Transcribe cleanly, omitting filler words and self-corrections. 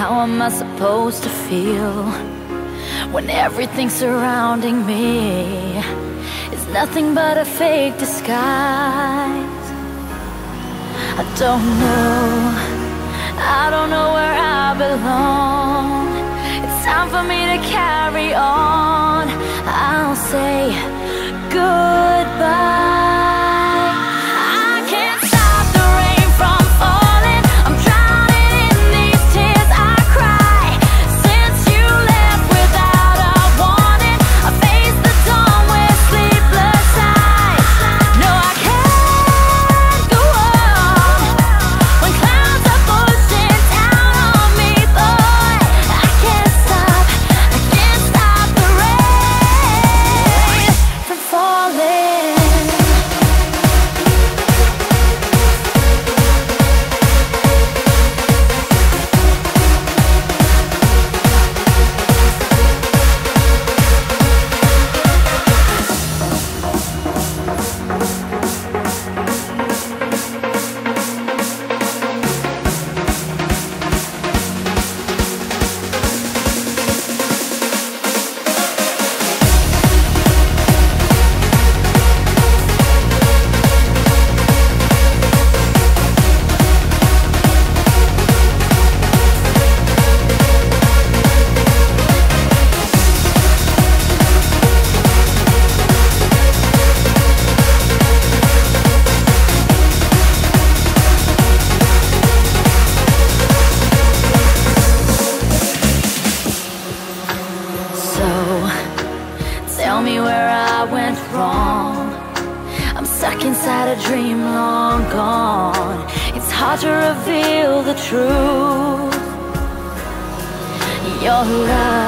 How am I supposed to feel when everything surrounding me is nothing but a fake disguise? I don't know where I belong. It's time for me to carry on. I'll say goodbye. Tell me where I went wrong. I'm stuck inside a dream long gone. It's hard to reveal the truth. Your love